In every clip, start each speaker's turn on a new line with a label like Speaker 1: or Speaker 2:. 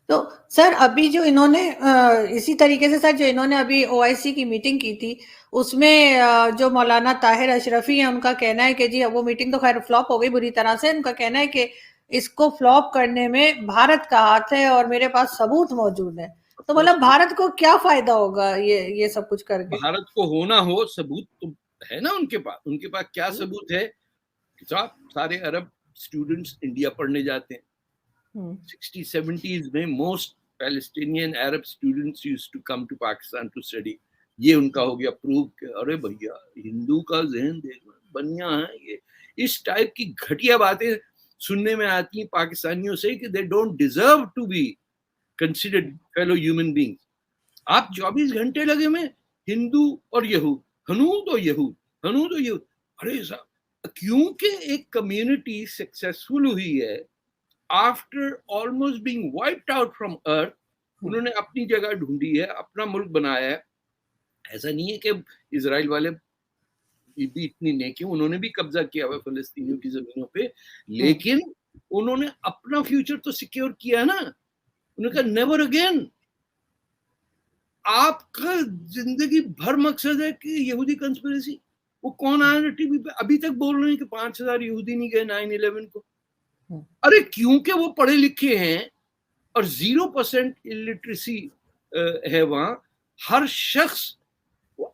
Speaker 1: تو سر ابھی جو انہوں نے اسی طریقے سے سر جو انہوں نے ابھی او آئی سی کی میٹنگ کی تھی اس میں جو مولانا طاہر اشرفی ہیں ان کا کہنا ہے کہ جی وہ میٹنگ تو خیر فلاپ ہو گئی بری طرح سے، ان کا کہنا ہے کہ اس کو فلاپ کرنے میں بھارت کا ہاتھ ہے اور میرے پاس ثبوت موجود ہے. تو مطلب بھارت کو کیا فائدہ ہوگا یہ سب کچھ کر کے؟
Speaker 2: بھارت کو ہونا ہو ثبوت تو ہے نا ان کے پاس کیا ثبوت ہے؟ سارے عرب اسٹوڈنٹس انڈیا پڑھنے جاتے ہیں. 60-70s میں most Palestinian Arab students used to come to Pakistan to study. یہ ان کا ہو گیا پروو کہ ارے بھیا ہندو کا ذہن دیکھنا بنیا ہے. یہ اس ٹائپ کی گھٹیا باتیں سننے میں آتی ہیں پاکستانیوں سے کہ they don't deserve to be considered fellow human beings. آپ 24 گھنٹے لگے میں ہندو اور یہود، ہنود اور یہود، ہنود اور یہود. ارے صاحب کیونکہ ایک کمیونٹی سکسیسفل ہوئی ہے after almost being wiped out from earth, انہوں نے اپنی جگہ ڈھونڈی ہے، اپنا ملک بنایا ہے. ایسا نہیں ہے کہ اسرائیل والے بھی اتنی نیک ہیں، انہوں نے بھی قبضہ کیا ہوا فلسطینیوں کی زمینوں پہ، لیکن انہوں نے اپنا فیوچر تو سیکیور کیا نا. انہوں نے کہا نیور اگین. آپ کا زندگی بھر مقصد ہے کہ یہودی کنسپریسی. وہ کون آیا ٹی وی پہ ابھی تک بول رہے ہیں کہ 5,000 یہودی نہیں گئے 9/11 کو. ارے کیونکہ وہ پڑھے لکھے ہیں اور 0% الٹریسی ہے وہاں. ہر شخص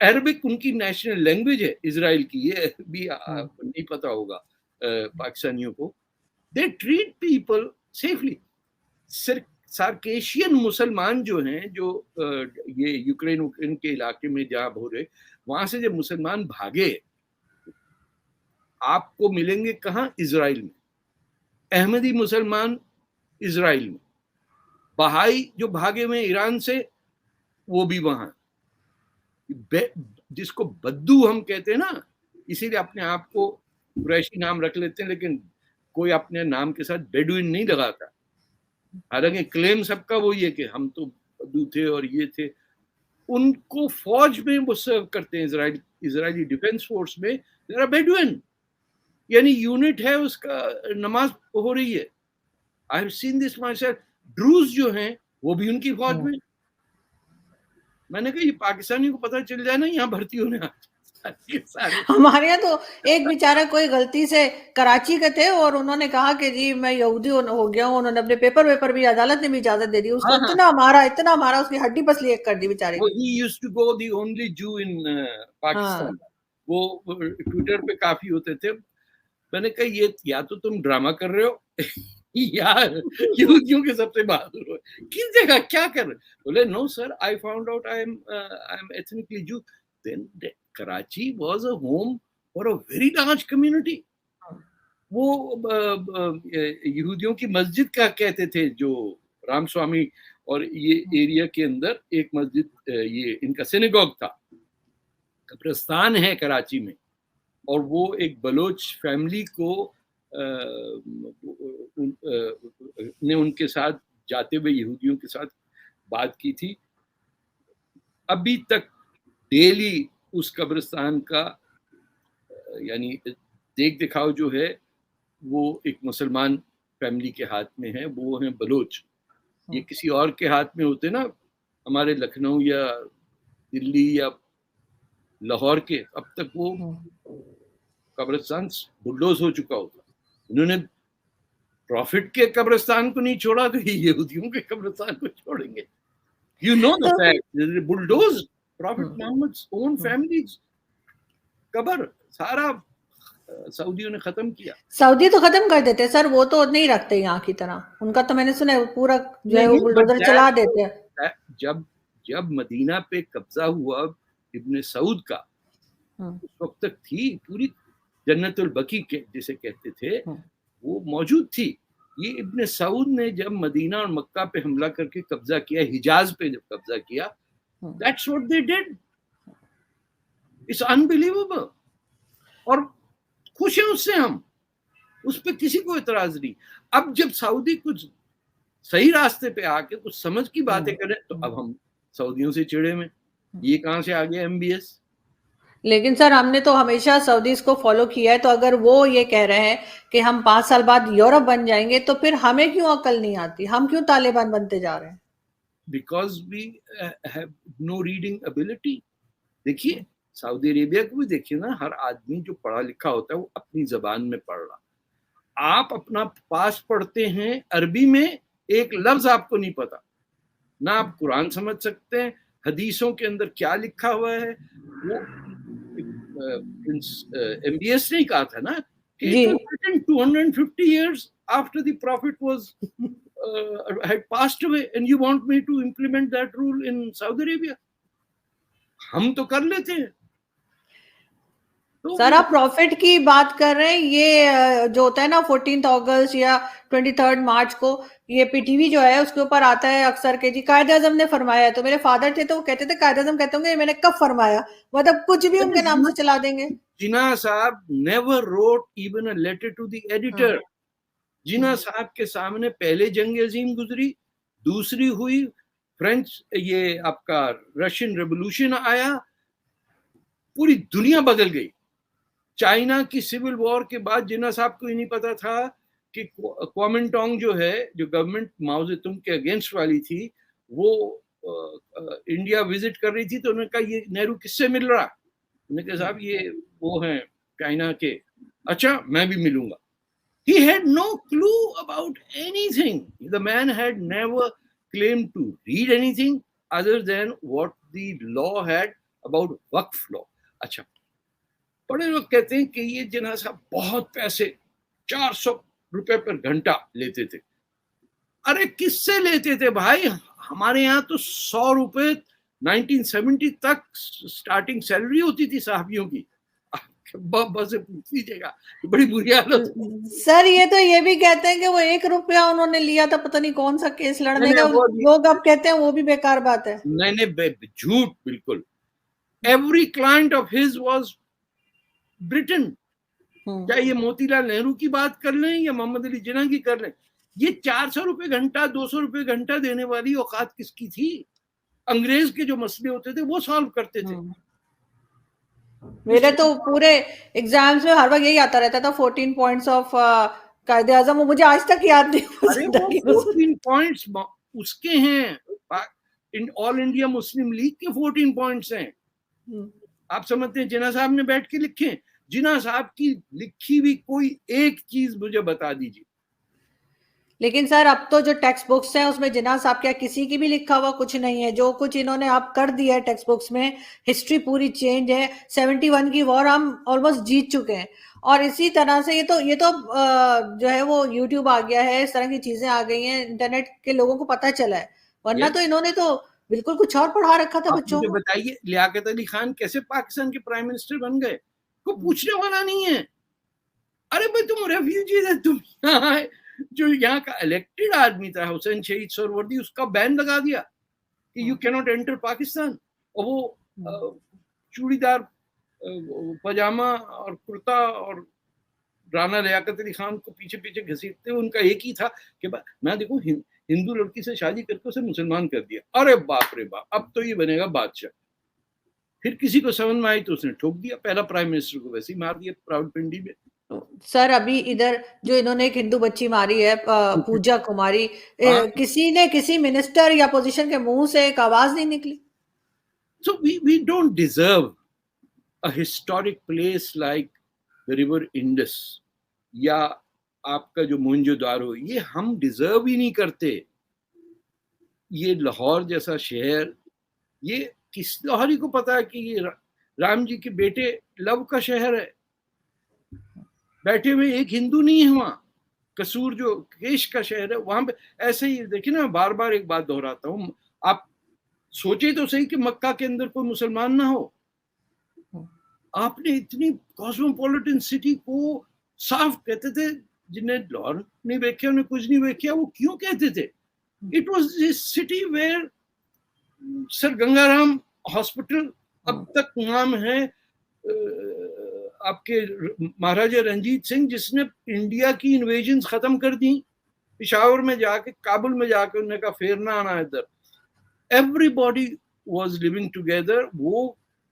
Speaker 2: عربک ان کی نیشنل لینگویج ہے اسرائیل کی، یہ بھی نہیں پتا ہوگا پاکستانیوں کو. They treat people safely. Circassian مسلمان جو ہیں، جو یہ یوکرین کے علاقے میں جہاں ہو رہے، وہاں سے جب مسلمان بھاگے آپ کو ملیں گے کہاں؟ اسرائیل میں. احمدی مسلمان اسرائیل میں، بہائی جو بھاگے ہوئے ایران سے وہ بھی وہاں. جس کو بدو ہم کہتے ہیں نا، اسی لیے اپنے آپ کو قریشی نام رکھ لیتے ہیں، لیکن کوئی اپنے نام کے ساتھ بیڈوین نہیں لگاتا. حالانکہ کلیم سب کا وہی ہے کہ ہم تو بدو تھے اور یہ تھے. ان کو فوج میں وہ سرو کرتے ہیں اسرائیلی ڈیفینس فورس میں. ذرا بیڈوین یعنی یونٹ ہے اس کا، نماز ہو رہی ہے. I have seen this my self. ڈروز جو ہیں وہ بھی ان کی فوج میں. میں نے کہا یہ پاکستانیوں کو پتہ چل جائے نا یہاں بھرتی ہونے
Speaker 1: ہمارے یہاں تو ایک بیچارہ کوئی غلطی سے کراچی کے تھے اور انہوں نے کہا کہ جی میں یہودی ہو گیا ہوں. انہوں نے اپنے پیپر بھی عدالت نے بھی اجازت دے دی اس کو. اتنا مارا اس کی ہڈی پسلی ایک کر دی بیچارے کی.
Speaker 2: He used to go the only Jew in Pakistan. وہ ٹویٹر پہ کافی ہوتے تھے. میں نے کہا یہ یا تو تم ڈرامہ کر رہے ہو یا یہودیوں کے سب سے بہادر ہو. کس جگہ کیا کر رہے؟ بولے no sir I found out I am ethnically Jew. Then Karachi was a home for a very large community. وہ یہودیوں کی مسجد کا کہتے تھے جو رام سوامی، اور یہ ایریا کے اندر ایک مسجد یہ ان کا سینیگوگ تھا. قبرستان ہے کراچی میں، اور وہ ایک بلوچ فیملی کو نے ان کے ساتھ جاتے ہوئے یہودیوں کے ساتھ بات کی تھی. ابھی تک ڈیلی اس قبرستان کا یعنی دیکھ دکھاؤ جو ہے وہ ایک مسلمان فیملی کے ہاتھ میں ہے. وہ ہیں بلوچ. یہ کسی اور کے ہاتھ میں ہوتے نا، ہمارے لکھنؤ یا دلی یا لاہور کے، اب تک وہ قبرستان بلڈوز ہو چکا ہوتا. انہوں نے پروفٹ کے قبرستان کو نہیں چھوڑا تو یہودیوں کے قبرستان کو چھوڑیں گے. You know the fact bulldoze prophet محمد's own family's قبر سارا سعودیوں نے ختم کیا.
Speaker 1: سعودی تو ختم کر دیتے سر، وہ تو نہیں رکھتے یہاں کی طرح. ان کا تو میں نے سنا ہے پورا جو ہے وہ بلڈوزر چلا دیتے ہیں.
Speaker 2: جب مدینہ پہ قبضہ ہوا ابن سعود کا، اس وقت تک تھی پوری جنت البقیع جسے کہتے تھے وہ موجود تھی. یہ ابن سعود نے جب مدینہ اور مکہ پہ حملہ کر کے قبضہ کیا، حجاز پہ جب قبضہ کیا، that's what they did. It's unbelievable. اور خوش ہیں اس سے، ہم اس پہ کسی کو اعتراض نہیں. اب جب سعودی کچھ صحیح راستے پہ آ کے کچھ سمجھ کی باتیں کریں تو اب ہم سعودیوں سے چڑے میں. یہ کہاں سے آ گیا MBS؟
Speaker 1: لیکن سر ہم نے تو ہمیشہ سعودیز کو فالو کیا ہے، تو اگر وہ یہ کہہ رہے ہیں کہ ہم 5 سال بعد یورپ بن جائیں گے، تو پھر ہمیں کیوں عقل نہیں آتی؟ ہم کیوں طالبان بنتے جا رہے ہیں؟
Speaker 2: Because we have no reading ability. دیکھیے سعودی عربیہ کو بھی دیکھیے نا، ہر آدمی جو پڑھا لکھا ہوتا ہے وہ اپنی زبان میں پڑھ رہا. آپ اپنا پاس پڑھتے ہیں عربی میں، ایک لفظ آپ کو نہیں پتا، نہ آپ قرآن سمجھ سکتے ہیں، حدیثوں کے اندر کیا لکھا ہوا ہے. وہ ایم بی ایس نے کہا تھا نا کہ
Speaker 1: جی
Speaker 2: it was written 250 years after the prophet was had passed away and you want me to implement that rule in Saudi Arabia. ہم تو کر لیتے ہیں.
Speaker 1: سر آپ پروفٹ کی بات کر رہے ہیں، یہ جو ہوتا ہے نا 14 اگست یا 23 مارچ کو یہ پی ٹی وی جو ہے اس کے اوپر آتا ہے اکثر کہ جی قائد اعظم نے فرمایا ہے. تو میرے فادر تھے تو وہ کہتے تھے قائد اعظم کہتے ہوں گے میں نے کب فرمایا، مطلب کچھ بھی ان کے نام سے چلا دیں گے.
Speaker 2: جناح صاحب never wrote even a letter to the editor. جناح صاحب کے سامنے پہلے جنگ عظیم گزری، دوسری ہوئی، فرینچ یہ آپ کا رشین ریولوشن آیا، پوری دنیا بدل گئی. چائنا کی سول وار کے بعد جناح صاحب کو یہ نہیں پتا تھا کہ کومنٹانگ جو ہے، جو گورنمنٹ ماؤ زے تونگ کے اگینسٹ والی تھی، وہ انڈیا وزٹ کر رہی تھی. تو انہوں نے کہا یہ نہرو کس سے مل رہا؟ انہوں نے کہا صاحب یہ وہ ہیں چائنا کے. اچھا میں بھی ملوں گا. He had no clue about anything. The man had never claimed to read anything other than what the law had about waqf law. اچھا بڑے لوگ کہتے ہیں کہ یہ جناح صاحب بہت پیسے 400 روپے پر گھنٹہ لیتے تھے. ارے کس سے لیتے تھے بھائی؟ ہمارے یہاں تو 100 روپے 1970 تک سٹارٹنگ سیلری ہوتی تھی صحافیوں کی. بس پوچھ لیجیے گا، بڑی بری حالت.
Speaker 1: سر یہ تو یہ بھی کہتے ہیں کہ وہ 1 روپیہ انہوں نے لیا تھا پتہ نہیں کون سا کیس لڑنے کا، لوگ اب کہتے ہیں وہ بھی بیکار بات ہے.
Speaker 2: نہیں جھوٹ بالکل. Every client of his was Britain. چاہے یہ موتی لال نہرو کی بات کر لیں یا محمد علی جناح کی کر لیں، یہ 400 روپے گھنٹہ 200 روپے گھنٹہ دینے والی اوقات کس کی تھی؟ انگریز کے جو مسئلے ہوتے تھے وہ سالو کرتے تھے.
Speaker 1: میرے تو پورے ایگزامز میں ہر وقت یہی آتا رہتا تھا 14 پوائنٹس آف قائد اعظم، وہ مجھے آج تک یاد
Speaker 2: ارے وہ 14 پوائنٹس اس کے ہیں، آل انڈیا مسلم لیگ کے 14 پوائنٹس ہیں. آپ سمجھتے ہیں جناح صاحب نے بیٹھ کے لکھے؟ جناح صاحب کی لکھی بھی کوئی ایک چیز مجھے بتا دیجیے.
Speaker 1: لیکن سر اب تو جو ٹیکسٹ بکس ہیں اس میں جناح صاحب کیا کسی کی بھی لکھا ہوا کچھ نہیں ہے. جو کچھ انہوں نے آپ کر دیا ہے ٹیکسٹ بکس میں، ہسٹری پوری چینج ہے. 71 کی وار ہم آلموسٹ جیت چکے ہیں. اور اسی طرح سے یہ تو جو ہے وہ یوٹیوب آ گیا ہے، اس طرح کی چیزیں آ گئی ہیں، انٹرنیٹ کے لوگوں کو پتہ چلا ہے. ورنہ تو انہوں نے تو بالکل کچھ اور پڑھا رکھا تھا بچوں کو.
Speaker 2: بتائیے لیاقت علی خان کیسے پاکستان کے پرائم منسٹر بن گئے؟ کوئی پوچھنے والا نہیں ہے. ارے بھائی تم ریفیوجیز ہے، تم یہاں ہے. جو یہاں کا الیکٹڈ آدمی تھا حسین شہید سہروردی، اس کا بین لگا دیا کہ یو کی ناٹ انٹر پاکستان. اور وہ چوڑی دار پاجامہ اور کرتا اور رانا لیاقت علی خان کو پیچھے پیچھے گھسیٹتے ہوئے ان کا ایک ہی تھا کہ میں دیکھو ہندو لڑکی سے شادی کر کے اسے مسلمان کر دیا. ارے باپ رے باپ، اب تو یہ بنے گا بادشاہ. پھر کسی کو سمجھ میں آئی تو اس نے ٹھوک دیا. پہلا پرائم منسٹر کو ویسے ہی مار دیا راول پنڈی میں.
Speaker 1: سر ابھی ادھر جو انہوں نے ایک ہندو بچی ماری ہے پوجا کماری، کسی نے کسی منسٹر یا پوزیشن کے منہ سے ایک آواز نہیں نکلی.
Speaker 2: So we don't deserve a historic place like the river Indus یا آپ کا جو موہنجو دارو، یہ ہم ڈیزرو ہی نہیں کرتے. یہ لاہور جیسا شہر، یہ کس لاہوری کو پتا ہے کہ یہ رام جی کے بیٹے لو کا شہر ہے؟ بیٹھے ہوئے ایک ہندو نہیں ہے وہاں. قصور جو کیش کا شہر ہے وہاں پہ ایسے ہی. دیکھیں نا، بار بار ایک بات دہراتا ہوں، آپ سوچے تو صحیح کہ مکہ کے اندر کوئی مسلمان نہ ہو. آپ نے اتنی کاسموپولیٹن سٹی کو صاف کہتے تھے، جنہیں لاہور نہیں دیکھا انہیں کچھ نہیں دیکھا. وہ کیوں کہتے تھے؟ It was the city where sir Ganga Ram hospital اب تک نام ہے آپ کے مہاراجہ رنجیت سنگھ، جس نے انڈیا کی انویژنز ختم کر دی. پشاور میں جا کے، کابل میں جا کے انہوں نے کہا پھیرنا آنا ادھر. Everybody was living together. وہ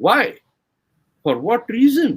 Speaker 2: Why? For what reason?